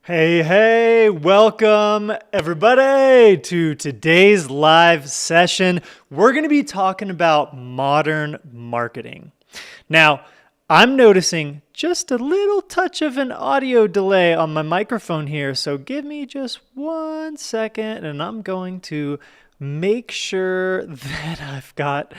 Hey, welcome everybody to today's live session. We're going to be talking about modern marketing. Now, I'm noticing just a little touch of an audio delay on my microphone here, so give me just 1 second and I'm going to make sure that I've got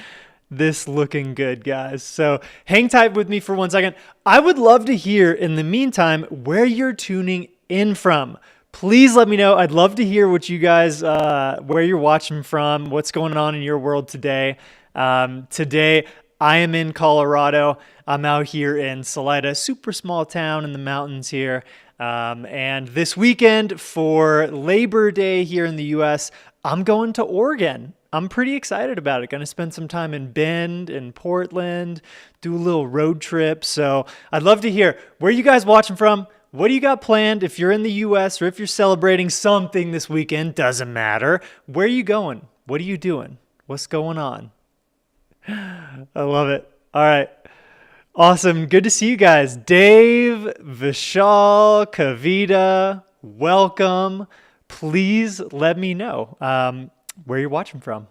this looking good, guys. So hang tight with me for 1 second. I would love to hear in the meantime where you're tuning in from. Please let me know. I'd love to hear what you guys, where you're watching from, what's going on in your world today. Today, I am in Colorado. I'm out here in Salida, super small town in the mountains here. And this weekend for Labor Day here in the US, I'm going to Oregon. I'm pretty excited about it. Going to spend some time in Bend and Portland, do a little road trip. So I'd love to hear where you guys watching from. What do you got planned? If you're in the US or if you're celebrating something this weekend, doesn't matter. Where are you going? What are you doing? What's going on? I love it. All right. Awesome. Good to see you guys. Dave, Vishal, Kavita, welcome. Please let me know where you're watching from.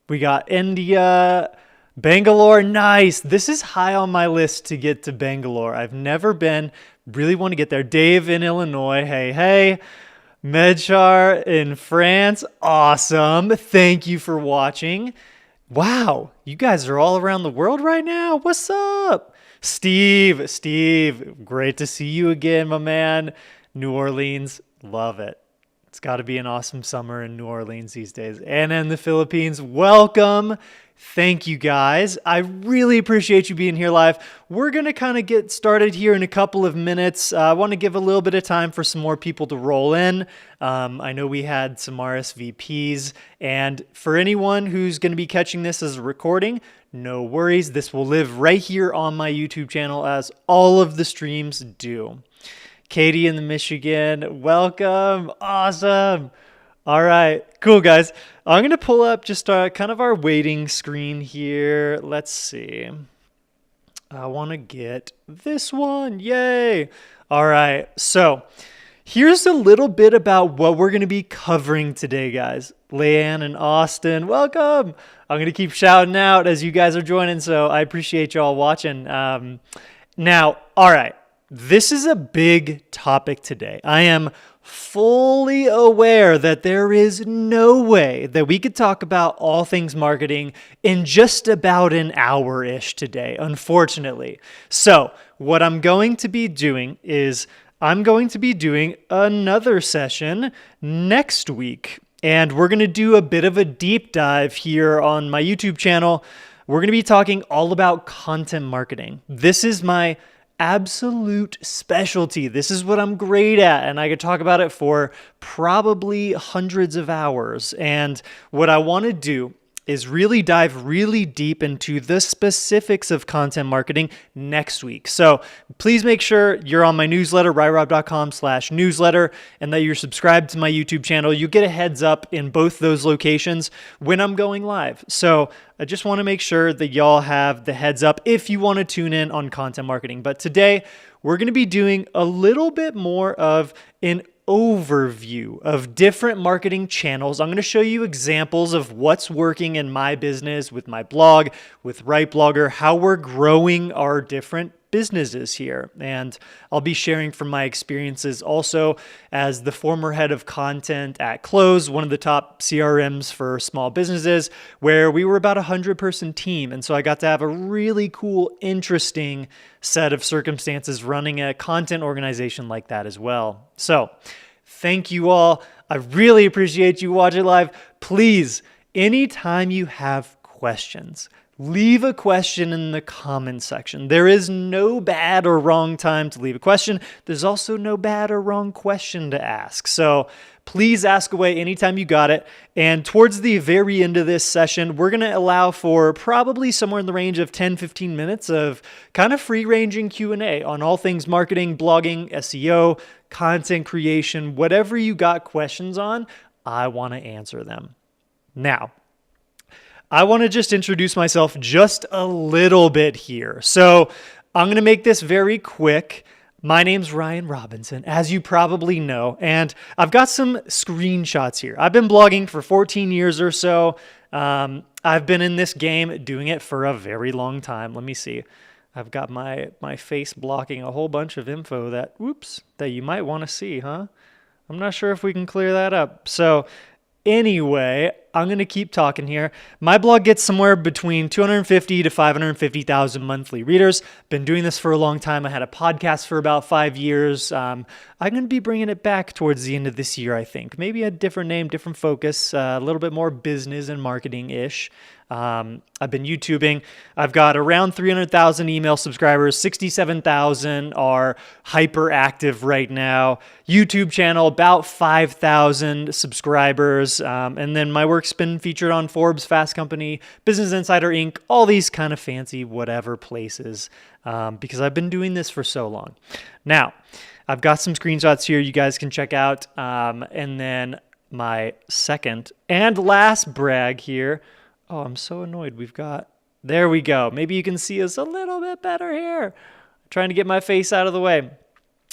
We got India, Bangalore. Nice. This is high on my list to get to Bangalore. I've never been. Really want to get there. Dave in Illinois. Hey. Medchar in France. Awesome. Thank you for watching. Wow. You guys are all around the world right now. What's up? Steve, great to see you again, my man. New Orleans. Love it. It's got to be an awesome summer in New Orleans these days. And in the Philippines, welcome. Thank you guys. I really appreciate you being here live. We're going to kind of get started here in a couple of minutes. I want to give a little bit of time for some more people to roll in. I know we had some RSVPs. And for anyone who's going to be catching this as a recording, no worries. This will live right here on my YouTube channel as all of the streams do. Katie in the Michigan, welcome. Awesome. All right, cool, guys. I'm going to pull up just kind of our waiting screen here. Let's see. I want to get this one. Yay. All right, so here's a little bit about what we're going to be covering today, guys. Leanne and Austin, welcome. I'm going to keep shouting out as you guys are joining, so I appreciate y'all watching. Now, all right. This is a big topic today. I am fully aware that there is no way that we could talk about all things marketing in just about an hour-ish today, unfortunately. So what I'm going to be doing is I'm going to be doing another session next week, and we're going to do a bit of a deep dive here on my YouTube channel. We're going to be talking all about content marketing. This is my absolute specialty. This is what I'm great at, and I could talk about it for probably hundreds of hours. And what I want to do is really dive really deep into the specifics of content marketing next week. So please make sure you're on my newsletter, ryrob.com/newsletter, and that you're subscribed to my YouTube channel. You get a heads up in both those locations when I'm going live. So I just want to make sure that y'all have the heads up if you want to tune in on content marketing. But today we're going to be doing a little bit more of an overview of different marketing channels. I'm going to show you examples of what's working in my business with my blog, with Right Blogger, how we're growing our different businesses here. And I'll be sharing from my experiences also as the former head of content at Close, one of the top CRMs for small businesses, where we were about a 100-person team. And so I got to have a really cool, interesting set of circumstances running a content organization like that as well. So thank you all. I really appreciate you watching live. Please, anytime you have questions, leave a question in the comment section. There is no bad or wrong time to leave a question. There's also no bad or wrong question to ask. So please ask away anytime you got it. And towards the very end of this session, we're going to allow for probably somewhere in the range of 10-15 minutes of kind of free-ranging Q&A on all things marketing, blogging, SEO, content creation, whatever you got questions on, I want to answer them. Now, I want to just introduce myself just a little bit here. So I'm going to make this very quick. My name's Ryan Robinson, as you probably know, and I've got some screenshots here. I've been blogging for 14 years or so. I've been in this game doing it for a very long time. Let me see. I've got my face blocking a whole bunch of info that you might want to see, huh? I'm not sure if we can clear that up. So anyway, I'm going to keep talking here. My blog gets somewhere between 250 to 550,000 monthly readers. Been doing this for a long time. I had a podcast for about 5 years. I'm going to be bringing it back towards the end of this year, I think. Maybe a different name, different focus, a little bit more business and marketing-ish. I've been YouTubing. I've got around 300,000 email subscribers. 67,000 are hyper active right now. YouTube channel, about 5,000 subscribers. And then my work's been featured on Forbes, Fast Company, Business Insider Inc., all these kind of fancy whatever places, because I've been doing this for so long. Now, I've got some screenshots here you guys can check out. And then my second and last brag here. Oh, I'm so annoyed. There we go. Maybe you can see us a little bit better here. I'm trying to get my face out of the way.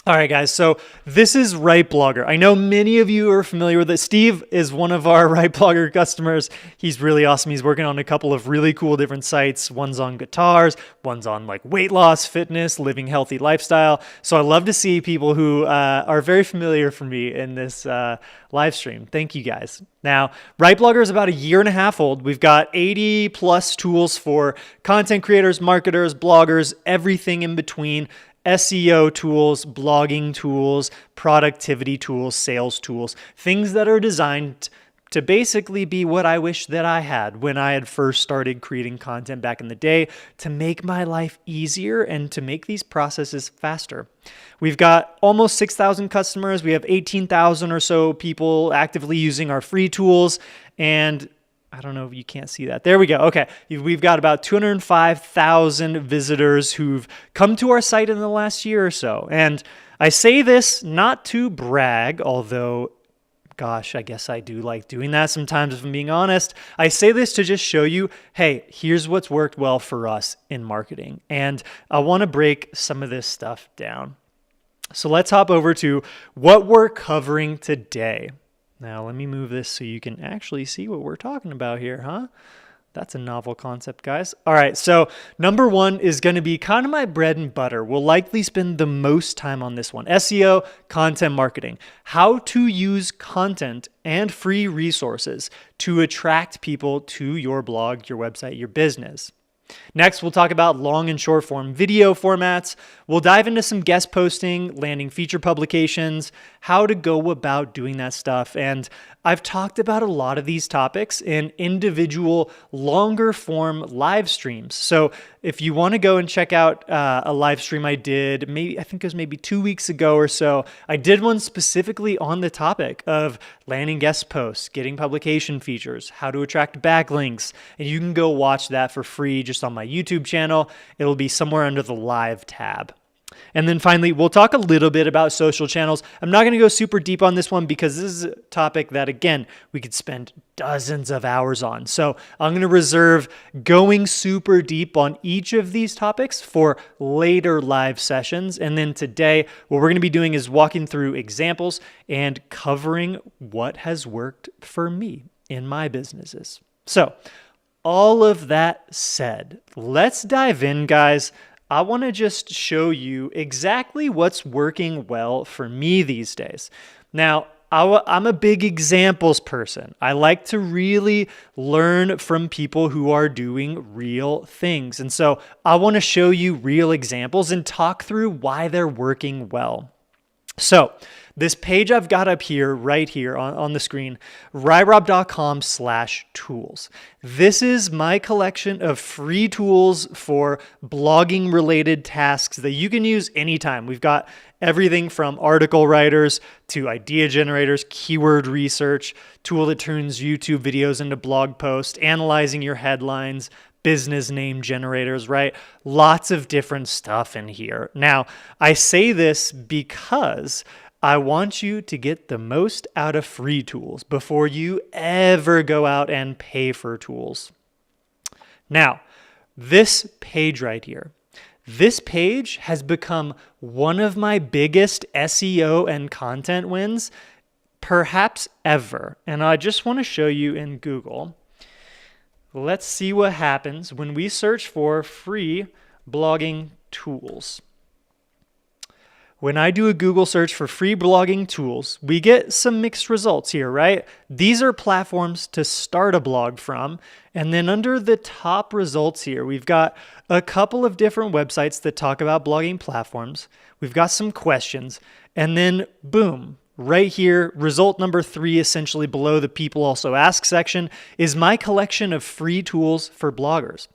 All right, guys. So this is Right Blogger. I know many of you are familiar with it. Steve is one of our Right Blogger customers. He's really awesome. He's working on a couple of really cool different sites. One's on guitars, one's on like weight loss, fitness, living healthy lifestyle. So I love to see people who are very familiar for me in this live stream. Thank you guys. Now, Right Blogger is about a year and a half old. We've got 80 plus tools for content creators, marketers, bloggers, everything in between. SEO tools, blogging tools, productivity tools, sales tools, things that are designed to basically be what I wish that I had when I had first started creating content back in the day, to make my life easier and to make these processes faster. We've got almost 6,000 customers. We have 18,000 or so people actively using our free tools, and I don't know if you can't see that. There we go. Okay. We've got about 205,000 visitors who've come to our site in the last year or so. And I say this not to brag, although, gosh, I guess I do like doing that sometimes if I'm being honest. I say this to just show you, hey, here's what's worked well for us in marketing. And I want to break some of this stuff down. So let's hop over to what we're covering today. Now, let me move this so you can actually see what we're talking about here, huh? That's a novel concept, guys. All right, so number one is going to be kind of my bread and butter. We'll likely spend the most time on this one. SEO, content marketing. How to use content and free resources to attract people to your blog, your website, your business. Next, we'll talk about long and short form video formats. We'll dive into some guest posting, landing feature publications, how to go about doing that stuff. And I've talked about a lot of these topics in individual longer form live streams. So if you want to go and check out a live stream I did, I think it was maybe 2 weeks ago or so, I did one specifically on the topic of landing guest posts, getting publication features, how to attract backlinks. And you can go watch that for free just on my YouTube channel. It'll be somewhere under the live tab. And then finally, we'll talk a little bit about social channels. I'm not going to go super deep on this one because this is a topic that, again, we could spend dozens of hours on. So I'm going to reserve going super deep on each of these topics for later live sessions. And then today, what we're going to be doing is walking through examples and covering what has worked for me in my businesses. So all of that said, let's dive in, guys. I want to just show you exactly what's working well for me these days. Now, I'm a big examples person. I like to really learn from people who are doing real things. And so I want to show you real examples and talk through why they're working well. So this page I've got up here, right here on the screen, ryrob.com/tools. This is my collection of free tools for blogging related tasks that you can use anytime. We've got everything from article writers to idea generators, keyword research, tool that turns YouTube videos into blog posts, analyzing your headlines, business name generators, right? Lots of different stuff in here. Now, I say this because I want you to get the most out of free tools before you ever go out and pay for tools. Now, this page right here, This page has become one of my biggest SEO and content wins perhaps ever. And I just want to show you in Google. Let's see what happens when we search for free blogging tools. When I do a Google search for free blogging tools, we get some mixed results here, right? These are platforms to start a blog from. And then under the top results here, we've got a couple of different websites that talk about blogging platforms. We've got some questions. And then boom, right here, result number 3, essentially below the people also ask section, is my collection of free tools for bloggers.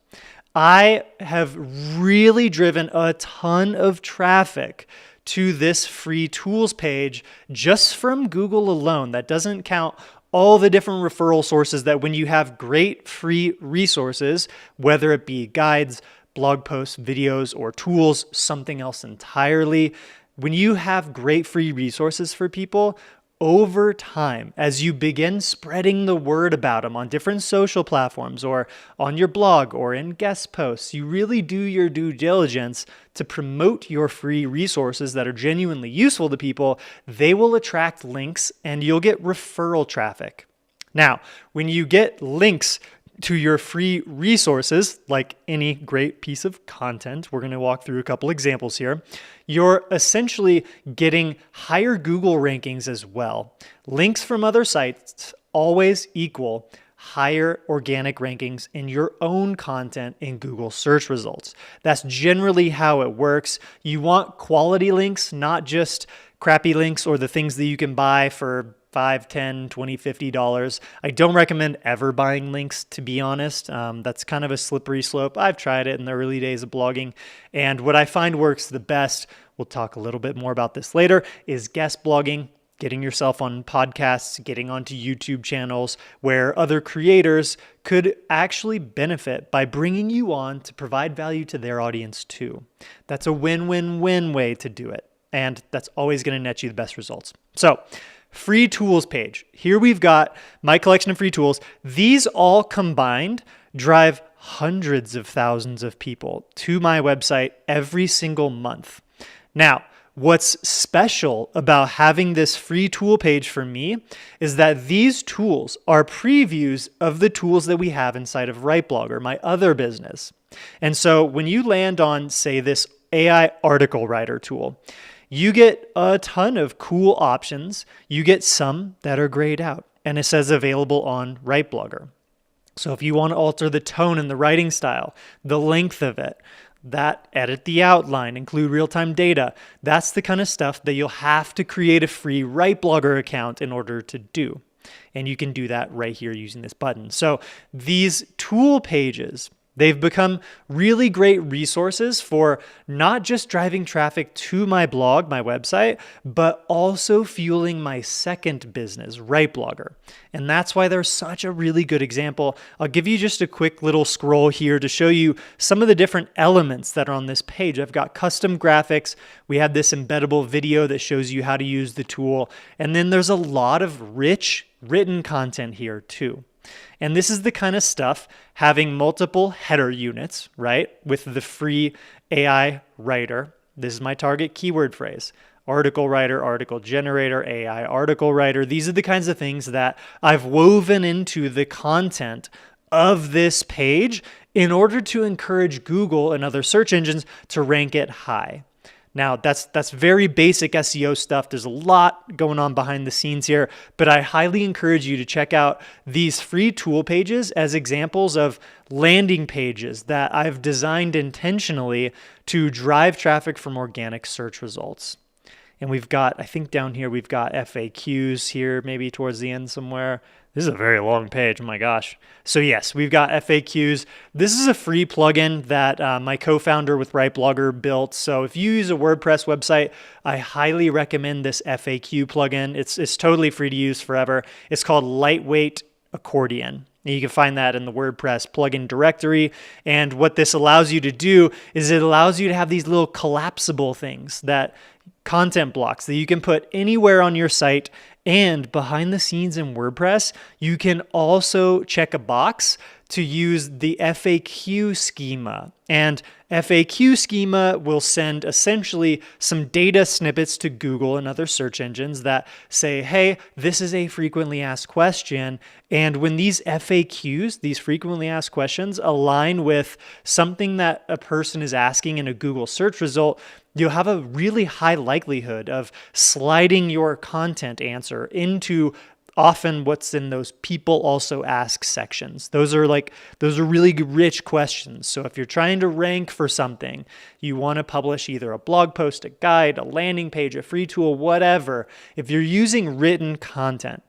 I have really driven a ton of traffic to this free tools page just from Google alone. That doesn't count all the different referral sources that when you have great free resources, whether it be guides, blog posts, videos, or tools, something else entirely, when you have great free resources for people, over time, as you begin spreading the word about them on different social platforms or on your blog or in guest posts, you really do your due diligence to promote your free resources that are genuinely useful to people. They will attract links and you'll get referral traffic. Now, when you get links to your free resources, like any great piece of content, we're going to walk through a couple examples here, you're essentially getting higher Google rankings as well. Links from other sites always equal higher organic rankings in your own content in Google search results. That's generally how it works. You want quality links, not just crappy links or the things that you can buy for $5, $10, $20, $50. I don't recommend ever buying links, to be honest. That's kind of a slippery slope. I've tried it in the early days of blogging. And what I find works the best, we'll talk a little bit more about this later, is guest blogging, getting yourself on podcasts, getting onto YouTube channels where other creators could actually benefit by bringing you on to provide value to their audience too. That's a win-win-win way to do it. And that's always going to net you the best results. So, free tools page. Here we've got my collection of free tools. These all combined drive hundreds of thousands of people to my website every single month. Now, what's special about having this free tool page for me is that these tools are previews of the tools that we have inside of WriteBlogger, my other business. And so when you land on, say, this AI article writer tool, you get a ton of cool options. You get some that are grayed out, and it says available on WriteBlogger. So if you want to alter the tone and the writing style, the length of it, that edit the outline, include real-time data, that's the kind of stuff that you'll have to create a free WriteBlogger account in order to do. And you can do that right here using this button. So these tool pages, they've become really great resources for not just driving traffic to my blog, my website, but also fueling my second business, WriteBlogger. And that's why they're such a really good example. I'll give you just a quick little scroll here to show you some of the different elements that are on this page. I've got custom graphics. We have this embeddable video that shows you how to use the tool. And then there's a lot of rich written content here too. And this is the kind of stuff, having multiple header units, right, with the free AI writer. This is my target keyword phrase. Article writer, article generator, AI article writer. These are the kinds of things that I've woven into the content of this page in order to encourage Google and other search engines to rank it high. Now, that's very basic SEO stuff. There's a lot going on behind the scenes here, but I highly encourage you to check out these free tool pages as examples of landing pages that I've designed intentionally to drive traffic from organic search results. And we've got, I think down here, we've got FAQs here, maybe towards the end somewhere. This is a very long page, oh my gosh. So yes, we've got FAQs. This is a free plugin that my co-founder with WriteBlogger built. So if you use a WordPress website, I highly recommend this FAQ plugin. It's totally free to use forever. It's called Lightweight Accordion. You can find that in the WordPress plugin directory. And what this allows you to do is it allows you to have these little collapsible things, that content blocks that you can put anywhere on your site. And behind the scenes in WordPress, you can also check a box to use the FAQ schema. And FAQ schema will send essentially some data snippets to Google and other search engines that say, hey, this is a frequently asked question. And when these FAQs, these frequently asked questions, align with something that a person is asking in a Google search result, you'll have a really high likelihood of sliding your content answer into often what's in those people also ask sections. Those are really rich questions. So if you're trying to rank for something, you want to publish either a blog post, a guide, a landing page, a free tool, whatever. If you're using written content,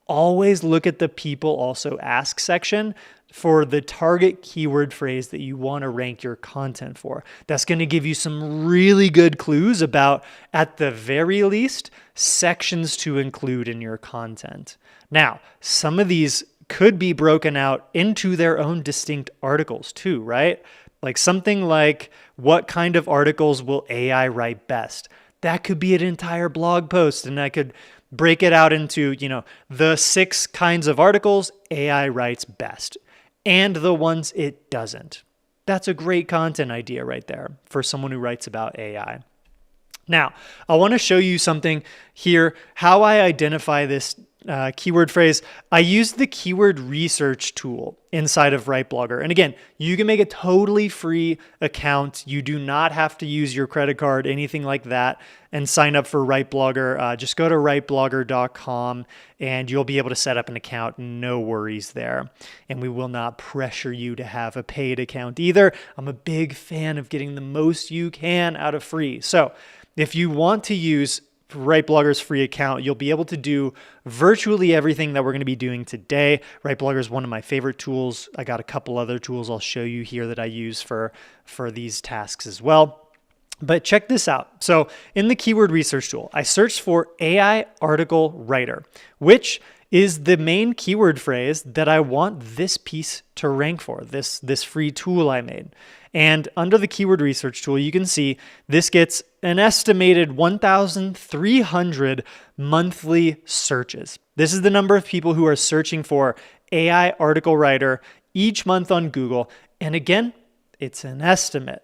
always look at the people also ask section for the target keyword phrase that you want to rank your content for. That's going to give you some really good clues about, at the very least, sections to include in your content. Now, some of these could be broken out into their own distinct articles too, right? Like something like, what kind of articles will AI write best? That could be an entire blog post, and I could break it out into, the 6 kinds of articles AI writes best and the ones it doesn't. That's a great content idea right there for someone who writes about AI. Now, I want to show you something here, how I identify this keyword phrase. I use the keyword research tool inside of WriteBlogger. And again, you can make a totally free account. You do not have to use your credit card, anything like that, and sign up for WriteBlogger. Just go to writeblogger.com and you'll be able to set up an account. No worries there. And we will not pressure you to have a paid account either. I'm a big fan of getting the most you can out of free. So if you want to use WriteBlogger's free account, you'll be able to do virtually everything that we're going to be doing today. WriteBlogger is one of my favorite tools. I got a couple other tools I'll show you here that I use for these tasks as well. But check this out. So in the keyword research tool, I searched for AI article writer, which is the main keyword phrase that I want this piece to rank for, this free tool I made. And under the keyword research tool, you can see this gets an estimated 1,300 monthly searches. This is the number of people who are searching for AI article writer each month on Google. And again, it's an estimate.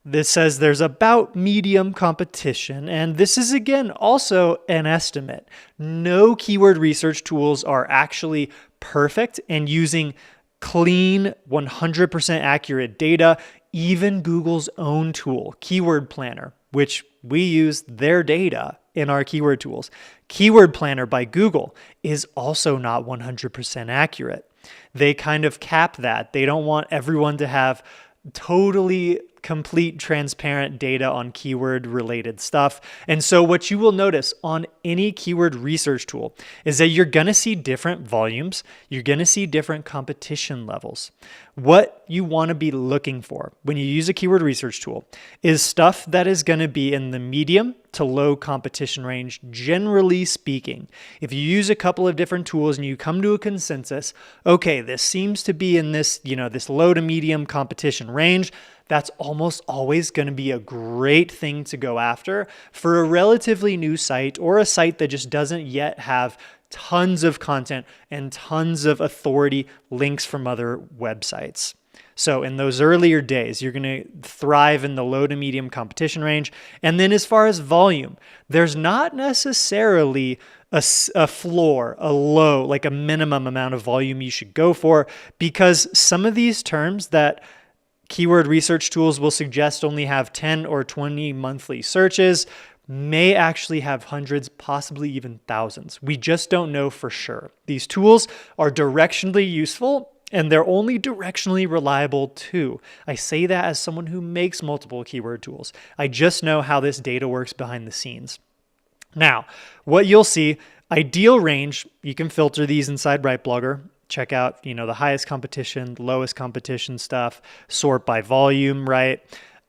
This says there's about medium competition, and this is again also an estimate. No keyword research tools are actually perfect and using clean, 100% accurate data. Even Google's own tool, Keyword Planner, which we use their data in our keyword tools. Keyword Planner by Google is also not 100% accurate. They kind of cap that. They don't want everyone to have totally complete transparent data on keyword related stuff. And so what you will notice on any keyword research tool is that you're going to see different volumes. You're going to see different competition levels. What you want to be looking for when you use a keyword research tool is stuff that is going to be in the medium to low competition range, generally speaking. If you use a couple of different tools and you come to a consensus, okay, this seems to be in this, this low to medium competition range, that's almost always going to be a great thing to go after for a relatively new site or a site that just doesn't yet have tons of content and tons of authority links from other websites. So in those earlier days, you're going to thrive in the low to medium competition range. And then as far as volume, there's not necessarily a floor, a low, like a minimum amount of volume you should go for, because some of these terms that keyword research tools will suggest only have 10 or 20 monthly searches may actually have hundreds, possibly even thousands. We just don't know for sure. These tools are directionally useful and they're only directionally reliable too. I say that as someone who makes multiple keyword tools. I just know how this data works behind the scenes. Now, what you'll see, ideal range, you can filter these inside WriteBlogger. Check out, the highest competition, lowest competition stuff, sort by volume, right?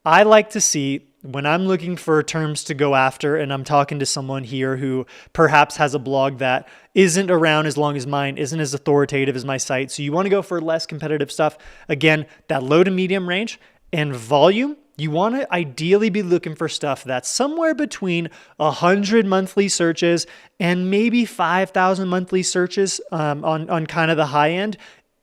I like to see when I'm looking for terms to go after and I'm talking to someone here who perhaps has a blog that isn't around as long as mine, isn't as authoritative as my site. So you want to go for less competitive stuff. Again, that low to medium range and volume, you want to ideally be looking for stuff that's somewhere between 100 monthly searches and maybe 5,000 monthly searches on kind of the high end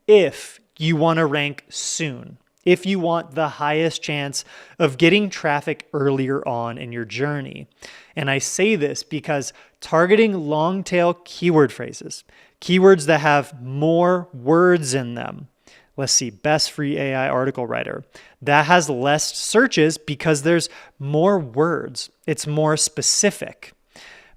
if you want to rank soon. if you want the highest chance of getting traffic earlier on in your journey. And I say this because targeting long tail keyword phrases, keywords that have more words in them. Let's see, best free AI article writer. That has less searches because there's more words. It's more specific.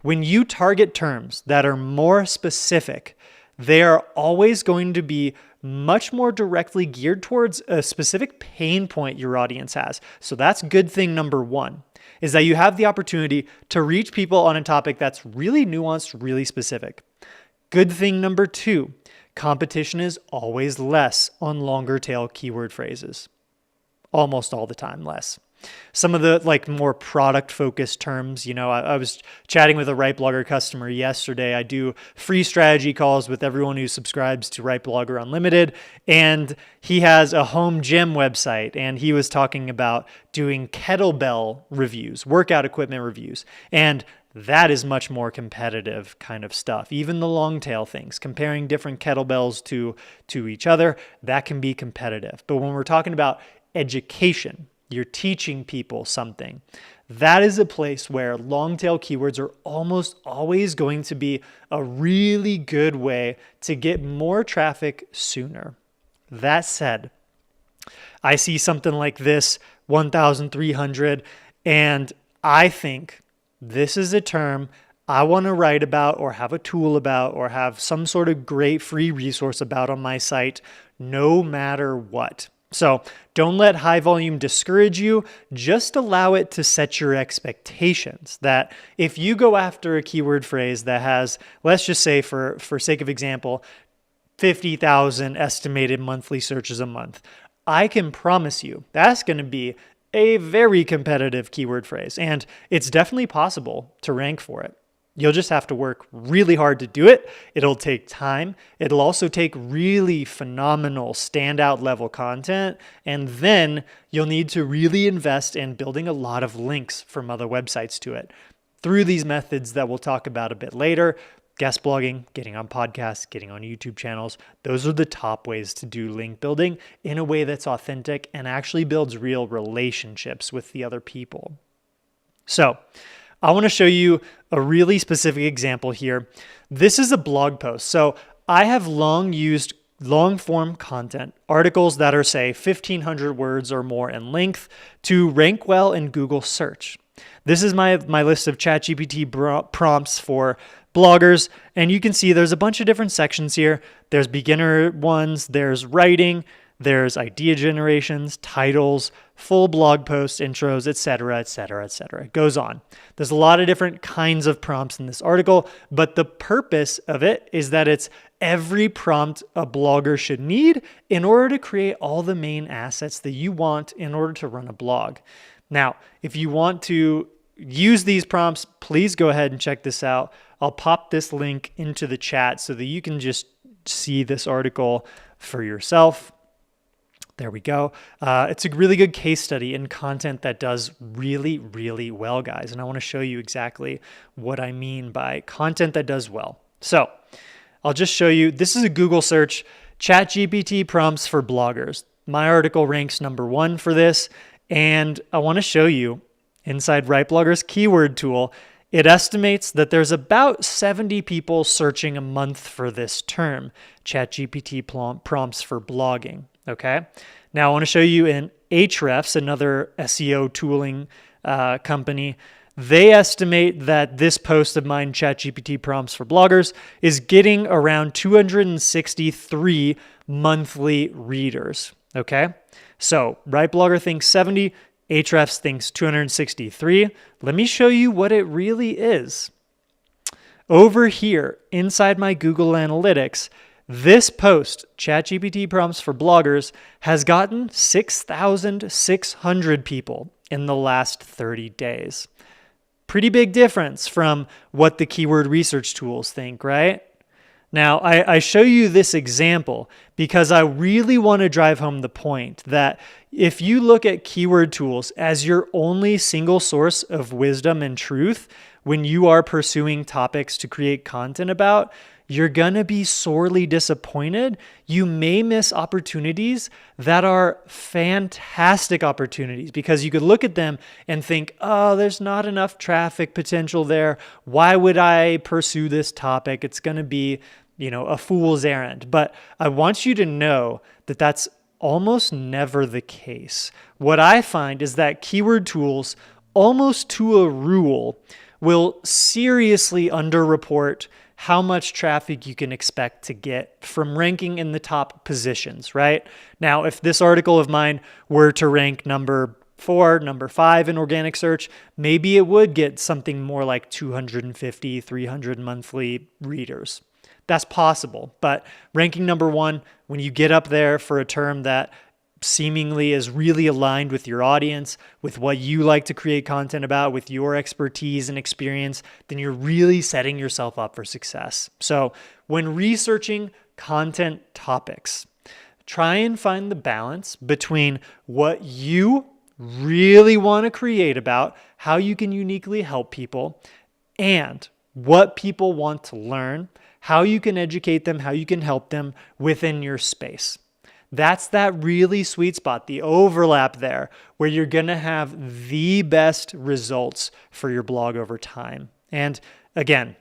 When you target terms that are more specific, they are always going to be much more directly geared towards a specific pain point your audience has. So that's good thing number one, is that you have the opportunity to reach people on a topic that's really nuanced, really specific. Good thing number two, competition is always less on longer tail keyword phrases. Almost all the time less. Some of the more product focused terms, I was chatting with a Right Blogger customer yesterday. I do free strategy calls with everyone who subscribes to Right Blogger Unlimited. And he has a home gym website, and he was talking about doing kettlebell reviews, workout equipment reviews. And that is much more competitive kind of stuff. Even the long tail things, comparing different kettlebells to each other, that can be competitive. But when we're talking about education, you're teaching people something, that is a place where long tail keywords are almost always going to be a really good way to get more traffic sooner. That said, I see something like this, 1,300, and I think this is a term I want to write about or have a tool about or have some sort of great free resource about on my site, no matter what. So don't let high volume discourage you. Just allow it to set your expectations that if you go after a keyword phrase that has, let's just say for sake of example, 50,000 estimated monthly searches a month, I can promise you that's going to be a very competitive keyword phrase. And it's definitely possible to rank for it. You'll just have to work really hard to do it. It'll take time. It'll also take really phenomenal standout level content. And then you'll need to really invest in building a lot of links from other websites to it. Through these methods that we'll talk about a bit later, guest blogging, getting on podcasts, getting on YouTube channels, those are the top ways to do link building in a way that's authentic and actually builds real relationships with the other people. So, I want to show you a really specific example here. This is a blog post. So I have long used long form content, articles that are say 1,500 words or more in length to rank well in Google search. This is my list of ChatGPT prompts for bloggers. And you can see there's a bunch of different sections here. There's beginner ones, there's writing, there's idea generations, titles, full blog posts, intros, etc., etc., etc. It goes on. There's a lot of different kinds of prompts in this article, but the purpose of it is that it's every prompt a blogger should need in order to create all the main assets that you want in order to run a blog. Now, if you want to use these prompts, please go ahead and check this out. I'll pop this link into the chat so that you can just see this article for yourself. There we go. It's a really good case study in content that does really, really well, guys. And I want to show you exactly what I mean by content that does well. So I'll just show you. This is a Google search, ChatGPT prompts for bloggers. My article ranks number 1 for this. And I want to show you inside Right Blogger's keyword tool, it estimates that there's about 70 people searching a month for this term, ChatGPT prompts for blogging. Okay. Now I want to show you in Ahrefs, another SEO tooling company. They estimate that this post of mine, ChatGPT prompts for bloggers, is getting around 263 monthly readers. Okay. So Right Blogger thinks 70, Ahrefs thinks 263. Let me show you what it really is. Over here inside my Google Analytics, this post, ChatGPT prompts for bloggers, has gotten 6,600 people in the last 30 days. Pretty big difference from what the keyword research tools think, right? Now, I show you this example because I really want to drive home the point that if you look at keyword tools as your only single source of wisdom and truth, when you are pursuing topics to create content about, you're going to be sorely disappointed. You may miss opportunities that are fantastic opportunities because you could look at them and think, oh, there's not enough traffic potential there. Why would I pursue this topic? It's going to be, a fool's errand. But I want you to know that that's almost never the case. What I find is that keyword tools, almost to a rule, will seriously underreport how much traffic you can expect to get from ranking in the top positions, right? Now, if this article of mine were to rank number 4, number 5 in organic search, maybe it would get something more like 250, 300 monthly readers. That's possible, but ranking number 1, when you get up there for a term that seemingly is really aligned with your audience, with what you like to create content about, with your expertise and experience, then you're really setting yourself up for success. So when researching content topics, try and find the balance between what you really want to create about, how you can uniquely help people, and what people want to learn, how you can educate them, how you can help them within your space. That's that really sweet spot, the overlap there, where you're going to have the best results for your blog over time. And again,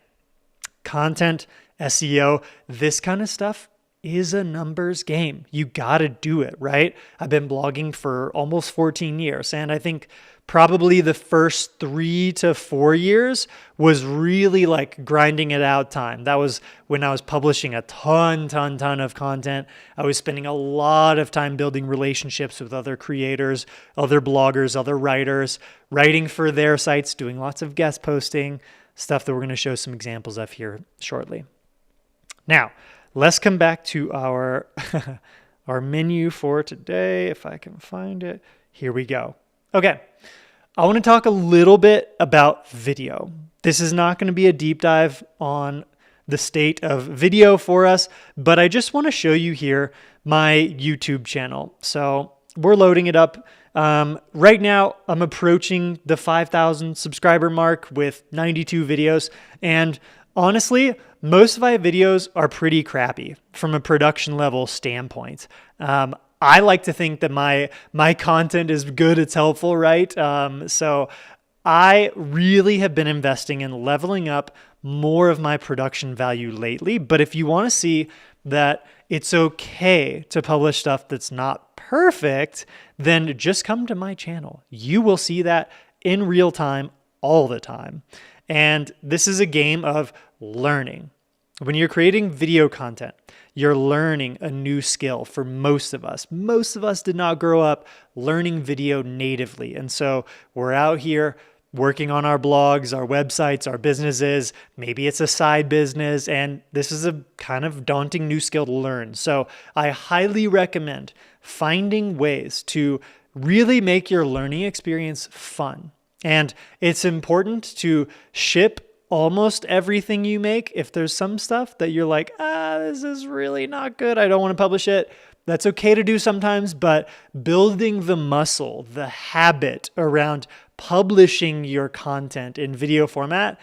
content, SEO, this kind of stuff is a numbers game. You got to do it, right? I've been blogging for almost 14 years, and I think probably the first 3 to 4 years was really like grinding it out time. That was when I was publishing a ton of content. I was spending a lot of time building relationships with other creators, other bloggers, other writers, writing for their sites, doing lots of guest posting, stuff that we're going to show some examples of here shortly. Now, let's come back to our menu for today. If I can find it, here we go. Okay. I want to talk a little bit about video. This is not going to be a deep dive on the state of video for us, but I just want to show you here my YouTube channel. So we're loading it up. Right now, I'm approaching the 5,000 subscriber mark with 92 videos. And honestly, most of my videos are pretty crappy from a production level standpoint. I like to think that my content is good, it's helpful, right? So I really have been investing in leveling up more of my production value lately. But if you want to see that it's okay to publish stuff that's not perfect, then just come to my channel. You will see that in real time all the time. And this is a game of learning. When you're creating video content, you're learning a new skill for most of us. Most of us did not grow up learning video natively. And so we're out here working on our blogs, our websites, our businesses. Maybe it's a side business, and this is a kind of daunting new skill to learn. So I highly recommend finding ways to really make your learning experience fun. And it's important to ship almost everything you make. If there's some stuff that you're like, this is really not good, I don't want to publish it, that's okay to do sometimes, but building the muscle, the habit around publishing your content in video format,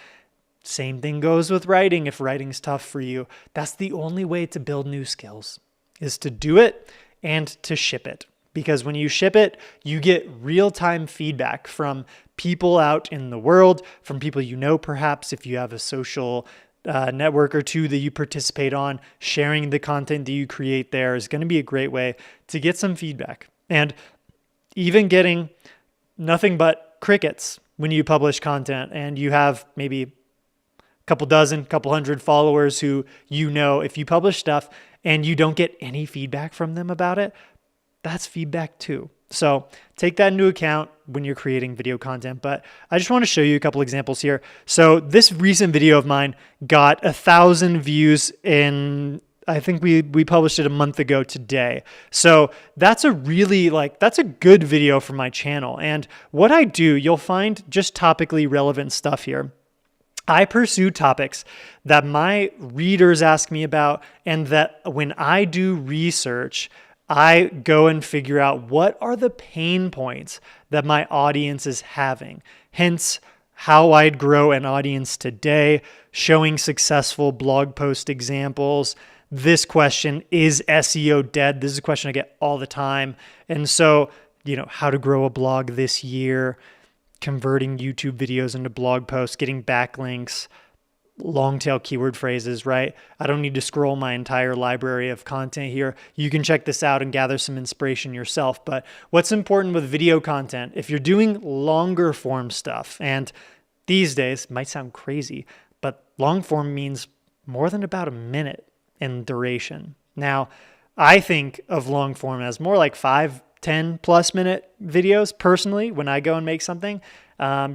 same thing goes with writing. If writing's tough for you, that's the only way to build new skills, is to do it and to ship it. Because when you ship it, you get real-time feedback from people out in the world, from people you know, perhaps if you have a social network or two that you participate on. Sharing the content that you create there is going to be a great way to get some feedback. And even getting nothing but crickets when you publish content and you have maybe a couple dozen, couple hundred followers who you know, if you publish stuff and you don't get any feedback from them about it, that's feedback too. So take that into account when you're creating video content. But I just want to show you a couple examples here. So this recent video of mine got 1,000 views in, I think we published it a month ago today. So that's a really that's a good video for my channel. And what I do, you'll find just topically relevant stuff here. I pursue topics that my readers ask me about, and that when I do research, I go and figure out what are the pain points that my audience is having. Hence, how I'd grow an audience today, showing successful blog post examples. This question, is SEO dead? This is a question I get all the time. And so, how to grow a blog this year, converting YouTube videos into blog posts, getting backlinks, long tail keyword phrases, right? I don't need to scroll my entire library of content here. You can check this out and gather some inspiration yourself. But what's important with video content, if you're doing longer form stuff, and these days it might sound crazy, but long form means more than about a minute in duration. Now, I think of long form as more like 5, 10 plus minute videos personally. When I go and make something,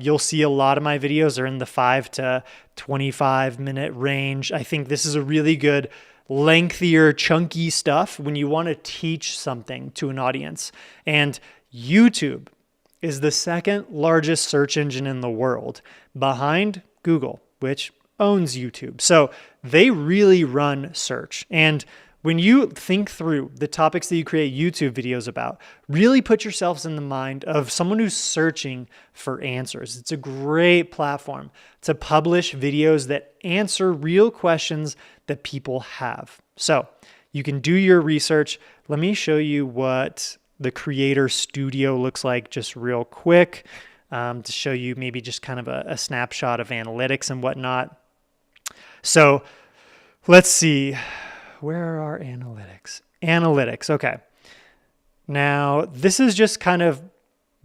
you'll see a lot of my videos are in the 5 to 25 minute range. I think this is a really good lengthier, chunky stuff when you want to teach something to an audience. And YouTube is the second largest search engine in the world behind Google, which owns YouTube. So they really run search. And when you think through the topics that you create YouTube videos about, really put yourselves in the mind of someone who's searching for answers. It's a great platform to publish videos that answer real questions that people have. So you can do your research. Let me show you what the Creator Studio looks like just real quick to show you maybe just kind of a snapshot of analytics and whatnot. So let's see. Where are analytics? Analytics, okay. Now, this is just kind of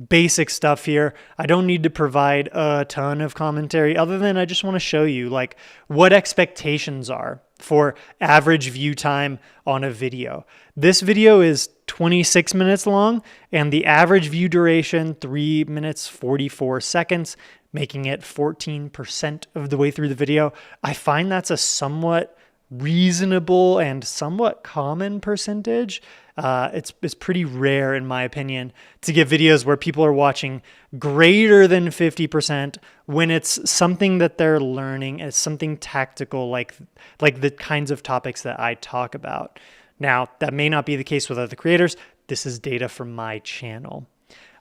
basic stuff here. I don't need to provide a ton of commentary other than I just want to show you like what expectations are for average view time on a video. This video is 26 minutes long and the average view duration 3 minutes 44 seconds, making it 14% of the way through the video. I find that's a somewhat reasonable and somewhat common percentage. It's pretty rare, in my opinion, to get videos where people are watching greater than 50% when it's something that they're learning. It's something tactical, like the kinds of topics that I talk about. Now, that may not be the case with other creators. This is data from my channel.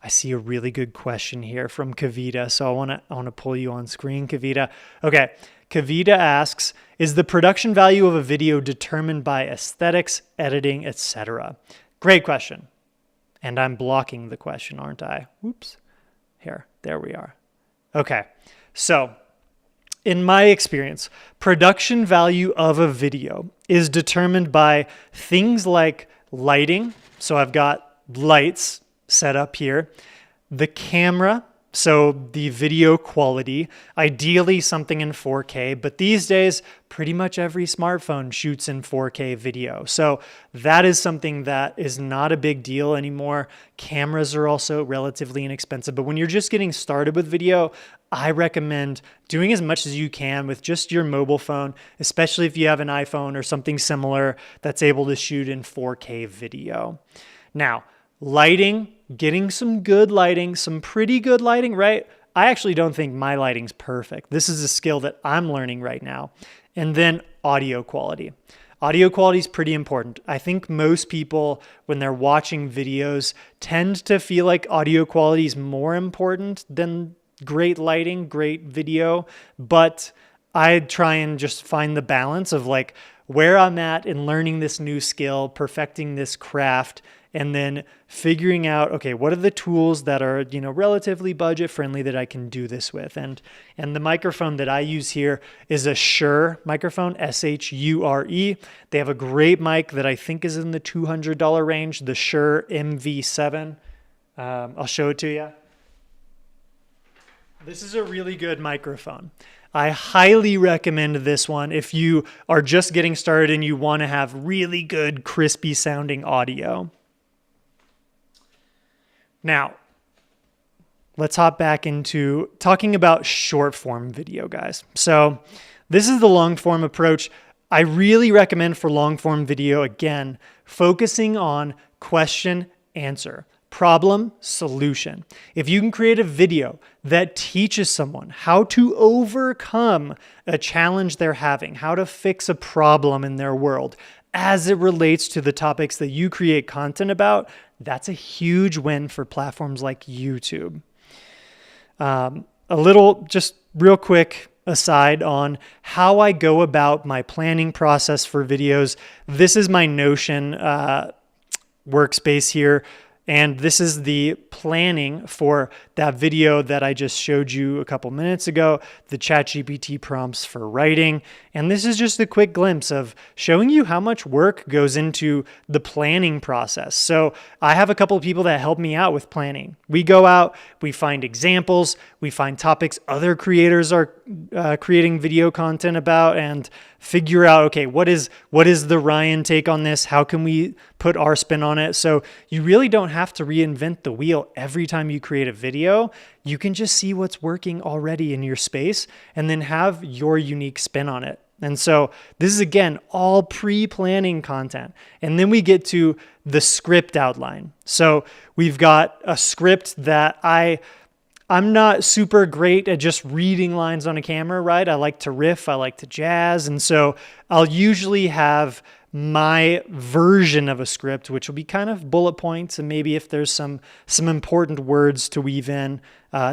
I see a really good question here from Kavita, so I want to pull you on screen, Kavita. Okay. Kavita asks, is the production value of a video determined by aesthetics, editing, etc.? Great question. And I'm blocking the question, aren't I? Whoops. There we are. Okay. So in my experience, production value of a video is determined by things like lighting. So I've got lights set up here, the camera, so the video quality, ideally something in 4K, but these days, pretty much every smartphone shoots in 4K video. So that is something that is not a big deal anymore. Cameras are also relatively inexpensive, but when you're just getting started with video, I recommend doing as much as you can with just your mobile phone, especially if you have an iPhone or something similar that's able to shoot in 4K video. Now, lighting, getting some good lighting, some pretty good lighting, right? I actually don't think my lighting's perfect. This is a skill that I'm learning right now. And then audio quality. Audio quality is pretty important. I think most people, when they're watching videos, tend to feel like audio quality is more important than great lighting, great video. But I try and just find the balance of like where I'm at in learning this new skill, perfecting this craft, and then figuring out, okay, what are the tools that are, relatively budget friendly that I can do this with? And the microphone that I use here is a Shure microphone, S-H-U-R-E. They have a great mic that I think is in the $200 range, the Shure MV7. I'll show it to you. This is a really good microphone. I highly recommend this one if you are just getting started and you want to have really good, crispy sounding audio. Now, let's hop back into talking about short form video, guys. So this is the long form approach. I really recommend for long form video, again, focusing on question, answer, problem, solution. If you can create a video that teaches someone how to overcome a challenge they're having, how to fix a problem in their world as it relates to the topics that you create content about, that's a huge win for platforms like YouTube. a little, just real quick aside on how I go about my planning process for videos. This is my Notion workspace here. And this is the planning for that video that I just showed you a couple minutes ago, the ChatGPT prompts for writing. And this is just a quick glimpse of showing you how much work goes into the planning process. So I have a couple of people that help me out with planning. We go out, we find examples, we find topics other creators are creating video content about, and figure out, okay, what is the Ryan take on this? How can we put our spin on it? So you really don't have to reinvent the wheel every time you create a video. You can just see what's working already in your space and then have your unique spin on it. And so this is, again, all pre-planning content. And then we get to the script outline. So we've got a script that I'm not super great at just reading lines on a camera, right? I like to riff, I like to jazz. And so I'll usually have my version of a script, which will be kind of bullet points, and maybe if there's some important words to weave in,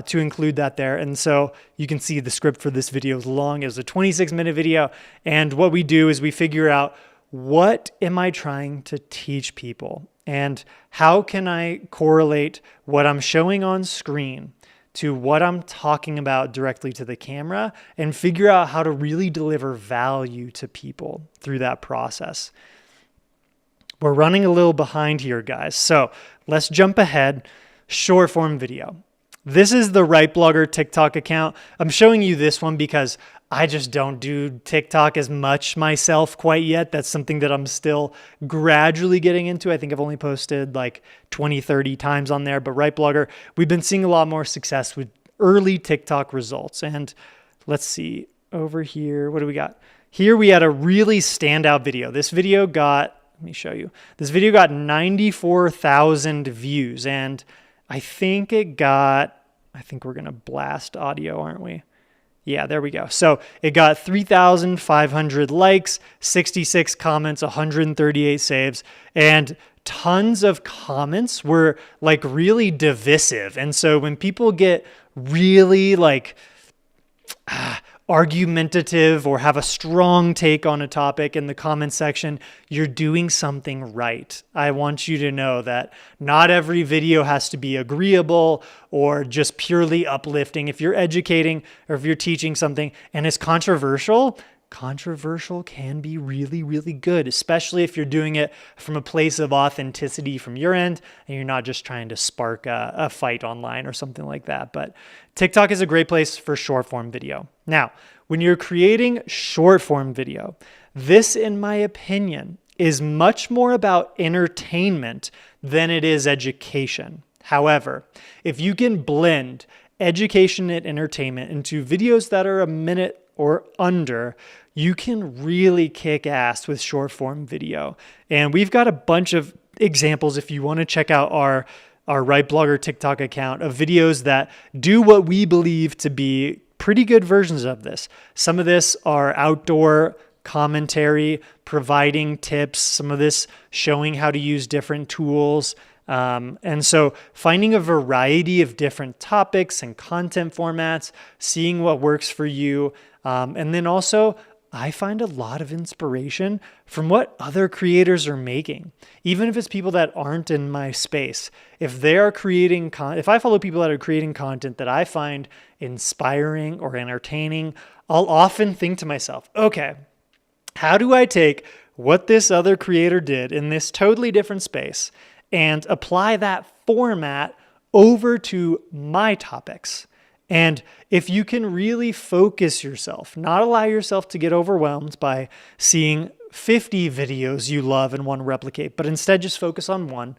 to include that there. And so you can see the script for this video is long. It's a 26-minute video. And what we do is we figure out, what am I trying to teach people? And how can I correlate what I'm showing on screen to what I'm talking about directly to the camera, and figure out how to really deliver value to people through that process. We're running a little behind here, guys. So let's jump ahead. Short form video. This is the Right Blogger TikTok account. I'm showing you this one because I just don't do TikTok as much myself quite yet. That's something that I'm still gradually getting into. I think I've only posted like 20, 30 times on there. But Right Blogger, we've been seeing a lot more success with early TikTok results. And let's see over here. What do we got? Here we had a really standout video. This video got, let me show you. This video got 94,000 views. And I think we're going to blast audio, aren't we? Yeah, there we go. So it got 3,500 likes, 66 comments, 138 saves, and tons of comments were like really divisive. And so when people get really like argumentative or have a strong take on a topic in the comment section, you're doing something right. I want you to know that not every video has to be agreeable or just purely uplifting. If you're educating or if you're teaching something and it's controversial can be really, really good, especially if you're doing it from a place of authenticity from your end and you're not just trying to spark a fight online or something like that. But TikTok is a great place for short form video. Now, when you're creating short form video, this, in my opinion, is much more about entertainment than it is education. However, if you can blend education and entertainment into videos that are a minute or under, you can really kick ass with short form video. And we've got a bunch of examples if you want to check out our Right Blogger TikTok account of videos that do what we believe to be pretty good versions of this. Some of this are outdoor commentary, providing tips, some of this showing how to use different tools. And so finding a variety of different topics and content formats, seeing what works for you. And then also, I find a lot of inspiration from what other creators are making, even if it's people that aren't in my space. If they are creating if I follow people that are creating content that I find inspiring or entertaining, I'll often think to myself, okay, how do I take what this other creator did in this totally different space and apply that format over to my topics? And if you can really focus yourself, not allow yourself to get overwhelmed by seeing 50 videos you love and want to replicate, but instead just focus on one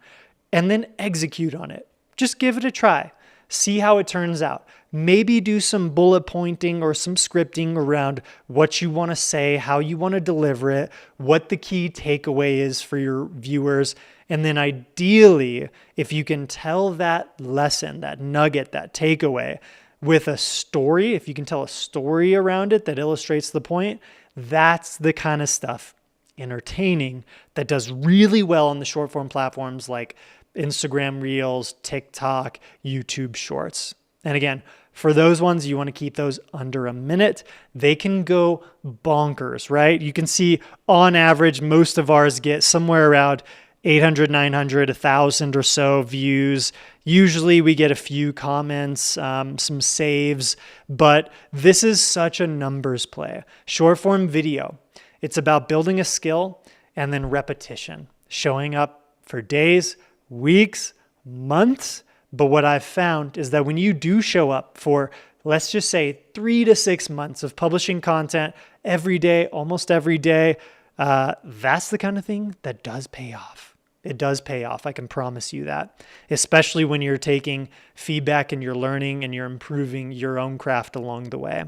and then execute on it. Just give it a try. See how it turns out. Maybe do some bullet pointing or some scripting around what you want to say, how you want to deliver it, what the key takeaway is for your viewers. And then ideally, if you can tell that lesson, that nugget, that takeaway with a story, if you can tell a story around it that illustrates the point, that's the kind of stuff, entertaining, that does really well on the short form platforms like Instagram Reels, TikTok, YouTube Shorts. And again, for those ones, you want to keep those under a minute. They can go bonkers, right? You can see on average, most of ours get somewhere around 800, 900, 1,000 or so views. Usually we get a few comments, some saves, but this is such a numbers play. Short form video, it's about building a skill and then repetition, showing up for days, weeks, months. But what I've found is that when you do show up for, let's just say 3 to 6 months of publishing content every day, almost every day, that's the kind of thing that does pay off. It does pay off. I can promise you that, especially when you're taking feedback and you're learning and you're improving your own craft along the way.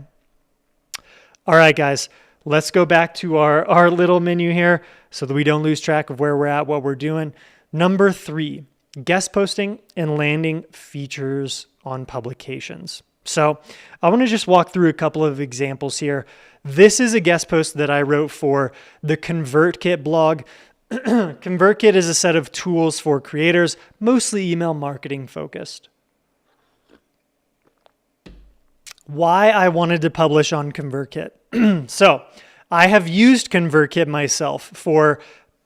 All right, guys, let's go back to our little menu here so that we don't lose track of where we're at, what we're doing. Number 3, guest posting and landing features on publications. So I want to just walk through a couple of examples here. This is a guest post that I wrote for the ConvertKit blog. ConvertKit is a set of tools for creators, mostly email marketing focused. Why I wanted to publish on ConvertKit. So I have used ConvertKit myself for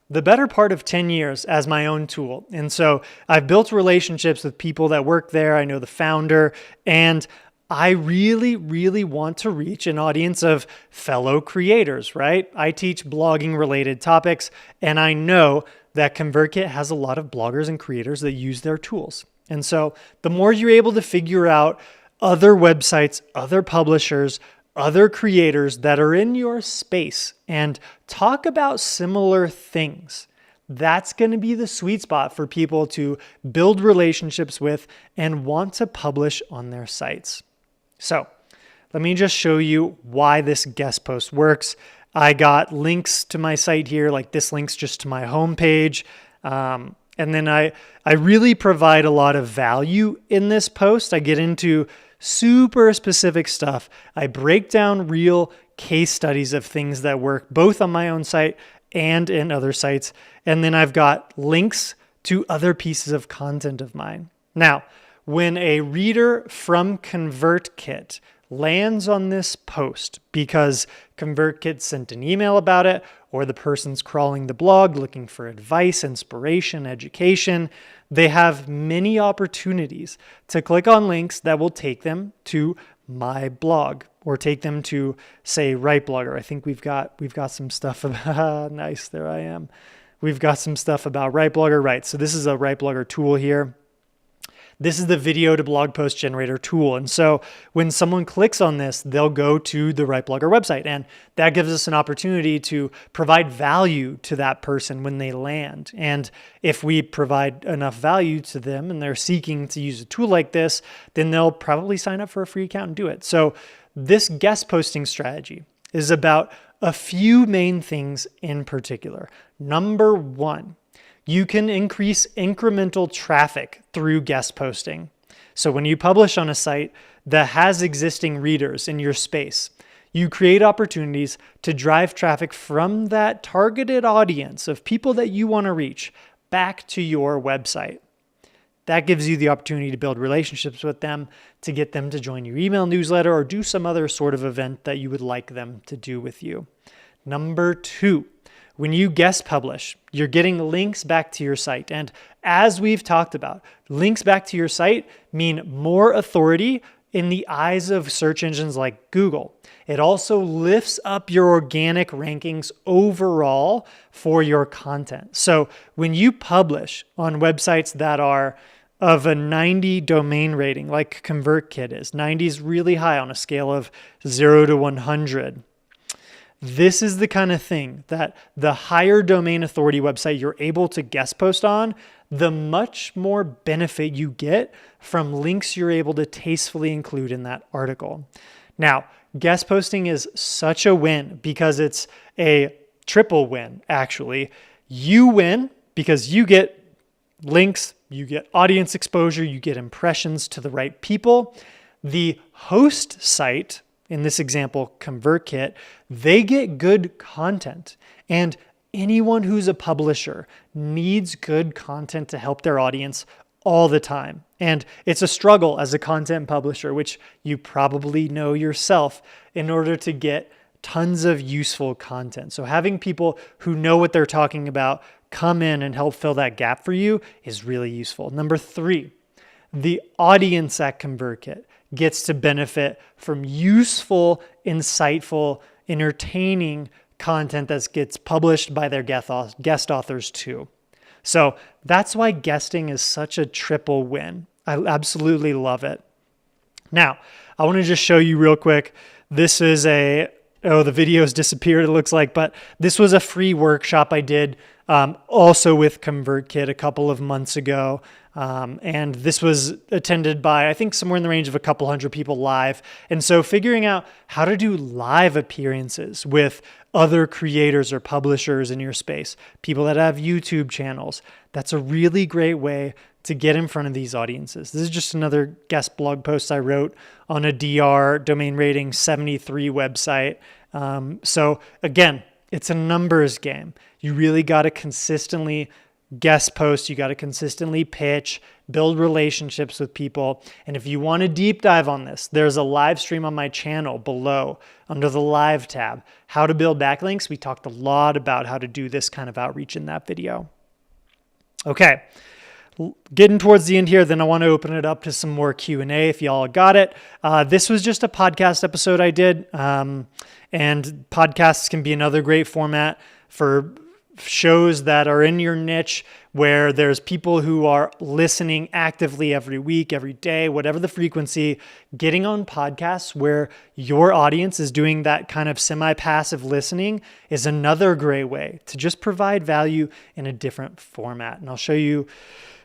the better part of 10 years as my own tool. And so I've built relationships with people that work there. I know the founder, and I really, really want to reach an audience of fellow creators, right? I teach blogging related topics, and I know that ConvertKit has a lot of bloggers and creators that use their tools. And so the more you're able to figure out other websites, other publishers, other creators that are in your space and talk about similar things, that's going to be the sweet spot for people to build relationships with and want to publish on their sites. So let me just show you why this guest post works. I got links to my site here, like this link's just to my homepage. And then I really provide a lot of value in this post. I get into super specific stuff. I break down real case studies of things that work both on my own site and in other sites. And then I've got links to other pieces of content of mine. Now, when a reader from ConvertKit lands on this post because ConvertKit sent an email about it, or the person's crawling the blog looking for advice, inspiration, education, they have many opportunities to click on links that will take them to my blog or take them to, say, WriteBlogger. I think we've got some stuff about, nice, there I am. We've got some stuff about WriteBlogger, right? So this is a WriteBlogger tool here. This is the video to blog post generator tool. And so when someone clicks on this, they'll go to the WriteBlogger website. And that gives us an opportunity to provide value to that person when they land. And if we provide enough value to them and they're seeking to use a tool like this, then they'll probably sign up for a free account and do it. So this guest posting strategy is about a few main things in particular. Number 1, you can increase incremental traffic through guest posting. So when you publish on a site that has existing readers in your space, you create opportunities to drive traffic from that targeted audience of people that you want to reach back to your website. That gives you the opportunity to build relationships with them, to get them to join your email newsletter or do some other sort of event that you would like them to do with you. Number 2, when you guest publish, you're getting links back to your site. And as we've talked about, links back to your site mean more authority in the eyes of search engines like Google. It also lifts up your organic rankings overall for your content. So when you publish on websites that are of a 90 domain rating, like ConvertKit is, 90 is really high on a scale of 0 to 100. This is the kind of thing that the higher domain authority website you're able to guest post on, the much more benefit you get from links you're able to tastefully include in that article. Now, guest posting is such a win because it's a triple win, actually. You win because you get links, you get audience exposure, you get impressions to the right people. The host site, in this example, ConvertKit, they get good content. And anyone who's a publisher needs good content to help their audience all the time. And it's a struggle as a content publisher, which you probably know yourself, in order to get tons of useful content. So having people who know what they're talking about come in and help fill that gap for you is really useful. Number 3, the audience at ConvertKit gets to benefit from useful, insightful, entertaining content that gets published by their guest authors too. So that's why guesting is such a triple win. I absolutely love it. Now, I want to just show you real quick. This is the video's disappeared, it looks like, but this was a free workshop I did also with ConvertKit a couple of months ago. And this was attended by, I think, somewhere in the range of a couple hundred people live. And so figuring out how to do live appearances with other creators or publishers in your space, people that have YouTube channels, that's a really great way to get in front of these audiences. This is just another guest blog post I wrote on a DR, domain rating 73 website. So again, it's a numbers game. You really got to consistently guest post, you got to consistently pitch, build relationships with people. And if you want to deep dive on this, there's a live stream on my channel below under the live tab, how to build backlinks. We talked a lot about how to do this kind of outreach in that video. Okay, getting towards the end here, then I want to open it up to some more Q&A if y'all got it. This was just a podcast episode I did, and podcasts can be another great format for shows that are in your niche, where there's people who are listening actively every week, every day, whatever the frequency. Getting on podcasts where your audience is doing that kind of semi-passive listening is another great way to just provide value in a different format. And I'll show you,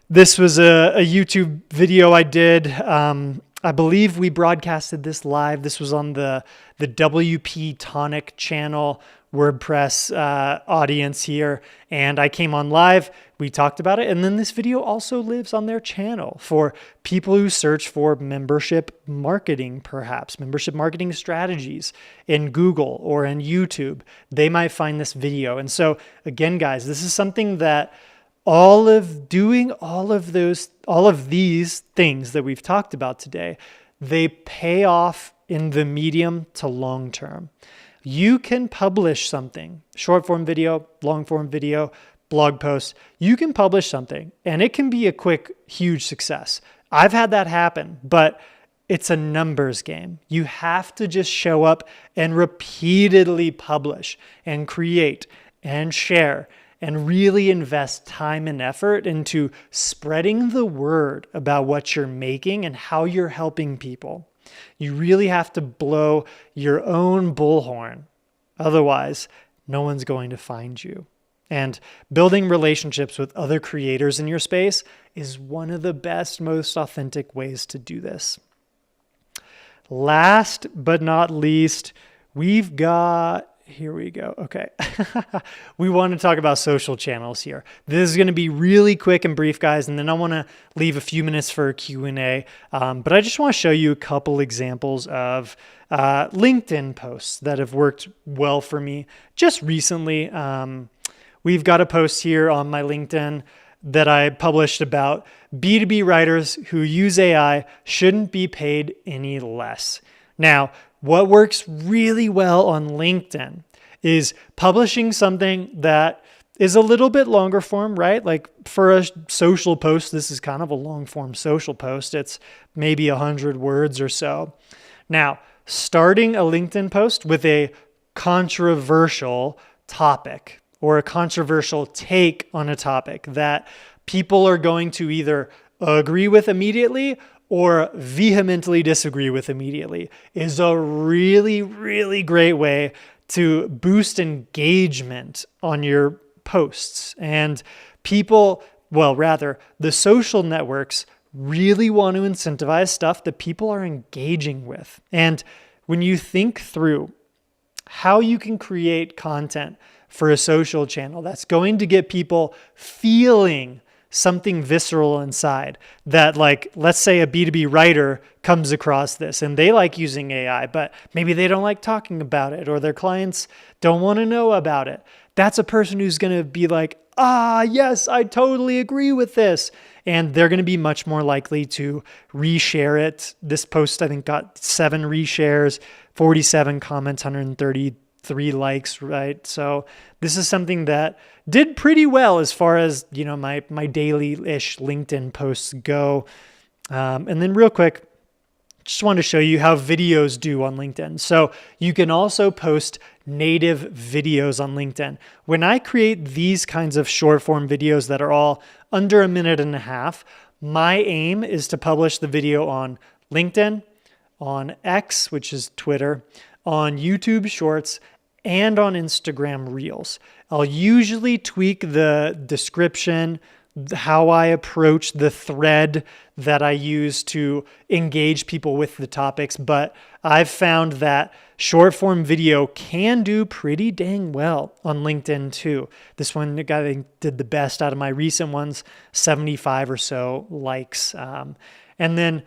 this was a YouTube video I did. I believe we broadcasted this live. This was on the WP Tonic channel, WordPress audience here, and I came on live. We talked about it, and then this video also lives on their channel for people who search for membership marketing, perhaps membership marketing strategies in Google or in YouTube. They might find this video. And so again, guys, this is something that all of these things that we've talked about today, they pay off in the medium to long term. You can publish something, short form video, long form video, blog post. You can publish something and it can be a quick, huge success. I've had that happen, but it's a numbers game. You have to just show up and repeatedly publish and create and share and really invest time and effort into spreading the word about what you're making and how you're helping people. You really have to blow your own bullhorn. Otherwise, no one's going to find you. And building relationships with other creators in your space is one of the best, most authentic ways to do this. Last but not least, we've got, here we go. Okay. We want to talk about social channels here. This is going to be really quick and brief, guys, and then I want to leave a few minutes for a Q&A. But I just want to show you a couple examples of LinkedIn posts that have worked well for me just recently. We've got a post here on my LinkedIn that I published about B2B writers who use AI shouldn't be paid any less. Now, what works really well on LinkedIn is publishing something that is a little bit longer form, right? Like for a social post, this is kind of a long form social post. It's maybe 100 words or so. Now, starting a LinkedIn post with a controversial topic or a controversial take on a topic that people are going to either agree with immediately or vehemently disagree with immediately is a really, really great way to boost engagement on your posts. And people, well, rather, the social networks really want to incentivize stuff that people are engaging with. And when you think through how you can create content for a social channel that's going to get people feeling something visceral inside that, like, let's say a B2B writer comes across this and they like using AI, but maybe they don't like talking about it or their clients don't want to know about it. That's a person who's going to be like, yes, I totally agree with this. And they're going to be much more likely to reshare it. This post, I think, got 7 reshares, 47 comments, 133 likes, right? So this is something that did pretty well as far as, my daily-ish LinkedIn posts go. And then real quick, just wanted to show you how videos do on LinkedIn. So you can also post native videos on LinkedIn. When I create these kinds of short form videos that are all under a minute and a half, my aim is to publish the video on LinkedIn, on X, which is Twitter, on YouTube Shorts, and on Instagram Reels. I'll usually tweak the description, how I approach the thread that I use to engage people with the topics, but I've found that short form video can do pretty dang well on LinkedIn too. This one, the guy that did the best out of my recent ones, 75 or so likes. And then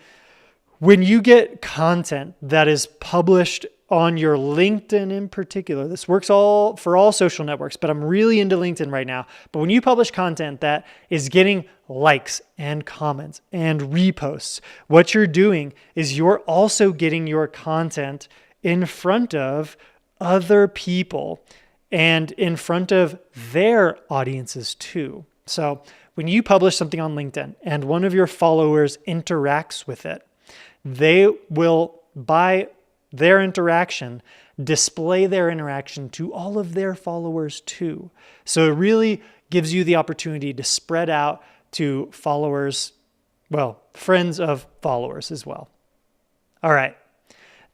when you get content that is published on your LinkedIn in particular, this works for all social networks, but I'm really into LinkedIn right now. But when you publish content that is getting likes and comments and reposts, what you're doing is you're also getting your content in front of other people and in front of their audiences too. So when you publish something on LinkedIn and one of your followers interacts with it, they will, by their interaction, display their interaction to all of their followers too. So it really gives you the opportunity to spread out to followers, friends of followers as well. All right.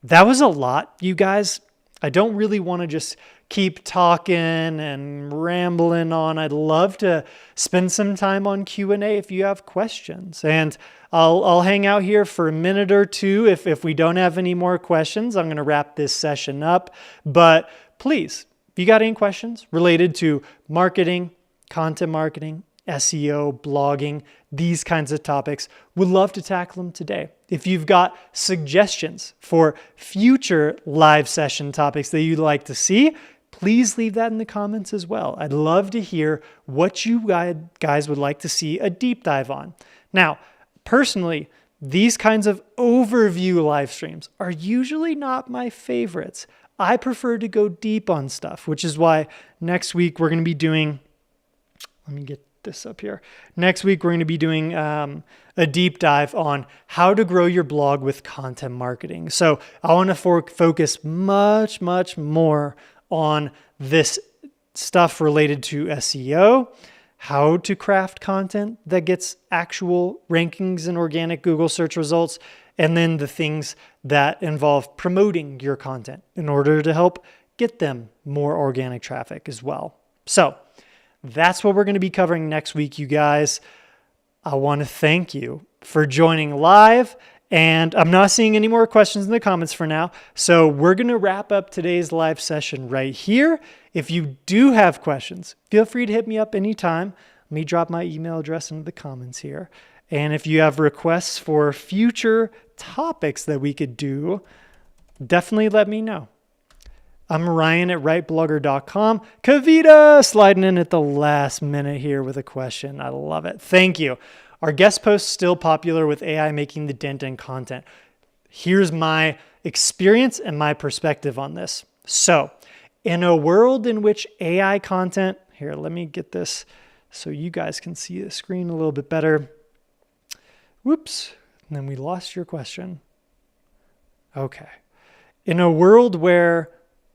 That was a lot, you guys. I don't really want to just keep talking and rambling on. I'd love to spend some time on Q&A if you have questions. And I'll hang out here for a minute or two. If we don't have any more questions, I'm going to wrap this session up. But please, if you got any questions related to marketing, content marketing, SEO, blogging, these kinds of topics, would love to tackle them today. If you've got suggestions for future live session topics that you'd like to see, please leave that in the comments as well. I'd love to hear what you guys would like to see a deep dive on. Now, personally, these kinds of overview live streams are usually not my favorites. I prefer to go deep on stuff, which is why next week we're going to be doing, let me get this up here. Next week, we're going to be doing a deep dive on how to grow your blog with content marketing. So I want to focus much, much more on this stuff related to SEO, how to craft content that gets actual rankings in organic Google search results, and then the things that involve promoting your content in order to help get them more organic traffic as well. So that's what we're going to be covering next week, you guys. I want to thank you for joining live, and I'm not seeing any more questions in the comments for now, so we're going to wrap up today's live session right here. If you do have questions, feel free to hit me up anytime. Let me drop my email address into the comments here. And if you have requests for future topics that we could do, definitely let me know. I'm Ryan at writeblogger.com. Kavita sliding in at the last minute here with a question. I love it. Thank you. Are guest posts still popular with AI making the dent in content? Here's my experience and my perspective on this. So, in a world in which AI content, here, let me get this so you guys can see the screen a little bit better. Whoops. And then we lost your question. Okay. In a world where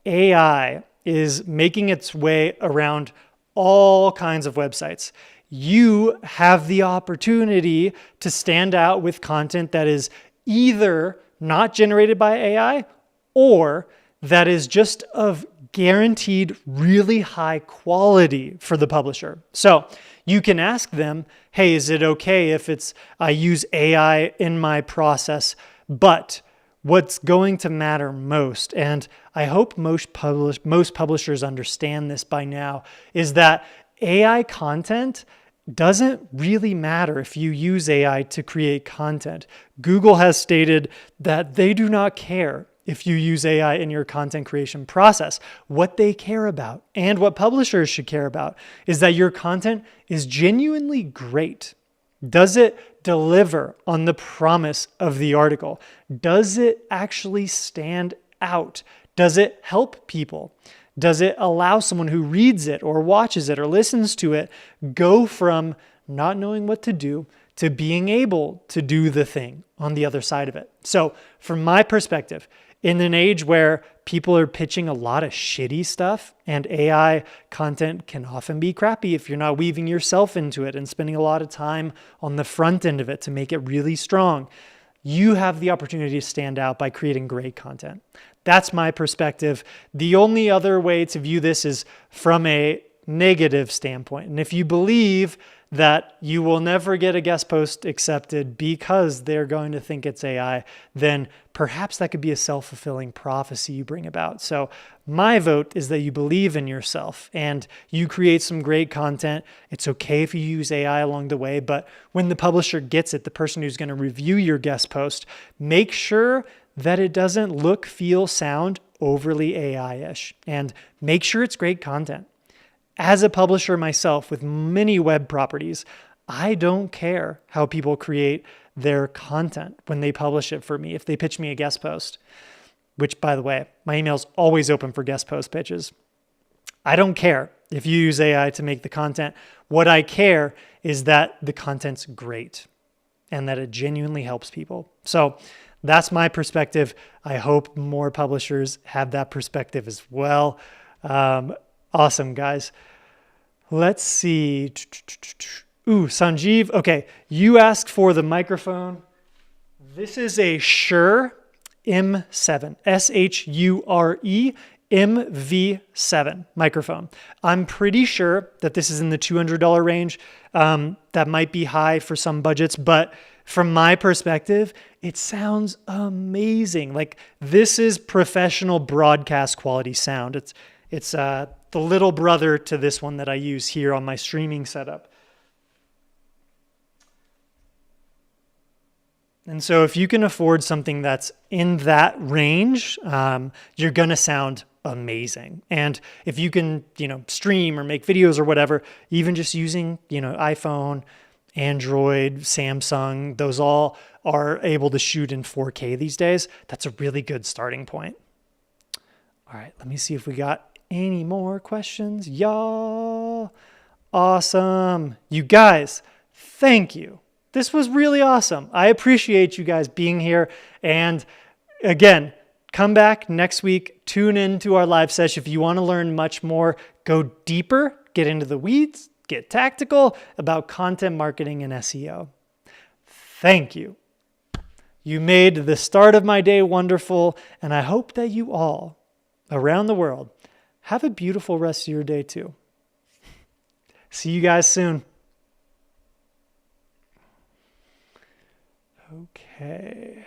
AI is making its way around all kinds of websites, you have the opportunity to stand out with content that is either not generated by AI or that is just of guaranteed really high quality for the publisher. So you can ask them, hey, is it okay if I use AI in my process, but what's going to matter most, and I hope most publishers understand this by now, is that AI content doesn't really matter if you use AI to create content. Google has stated that they do not care if you use AI in your content creation process. What they care about, and what publishers should care about, is that your content is genuinely great. Does it deliver on the promise of the article? Does it actually stand out? Does it help people? Does it allow someone who reads it or watches it or listens to it go from not knowing what to do to being able to do the thing on the other side of it? So from my perspective, in an age where people are pitching a lot of shitty stuff, and AI content can often be crappy if you're not weaving yourself into it and spending a lot of time on the front end of it to make it really strong, you have the opportunity to stand out by creating great content. That's my perspective. The only other way to view this is from a negative standpoint. And if you believe that you will never get a guest post accepted because they're going to think it's AI, then perhaps that could be a self-fulfilling prophecy you bring about. So my vote is that you believe in yourself and you create some great content. It's okay if you use AI along the way, but when the publisher gets it, the person who's going to review your guest post, make sure that it doesn't look, feel, sound overly AI-ish, and make sure it's great content. As a publisher myself with many web properties, I don't care how people create their content when they publish it for me, if they pitch me a guest post, which, by the way, my email's always open for guest post pitches. I don't care if you use AI to make the content. What I care is that the content's great and that it genuinely helps people. So that's my perspective. I hope more publishers have that perspective as well. Awesome, guys. Let's see. Ooh, Sanjeev. Okay, you asked for the microphone. This is a Shure M7, S-H-U-R-E MV7 microphone. I'm pretty sure that this is in the $200 range. That might be high for some budgets, but from my perspective, it sounds amazing. Like, this is professional broadcast quality sound. It's the little brother to this one that I use here on my streaming setup. And so if you can afford something that's in that range, you're going to sound amazing. And if you can, stream or make videos or whatever, even just using, iPhone, Android, Samsung, those all are able to shoot in 4K these days. That's a really good starting point. All right, let me see if we got any more questions. Y'all, awesome. You guys, thank you. This was really awesome. I appreciate you guys being here. And again, come back next week. Tune in to our live session. If you want to learn much more, go deeper, get into the weeds, get tactical about content marketing and SEO. Thank you. You made the start of my day wonderful, and I hope that you all around the world have a beautiful rest of your day too. See you guys soon. Okay.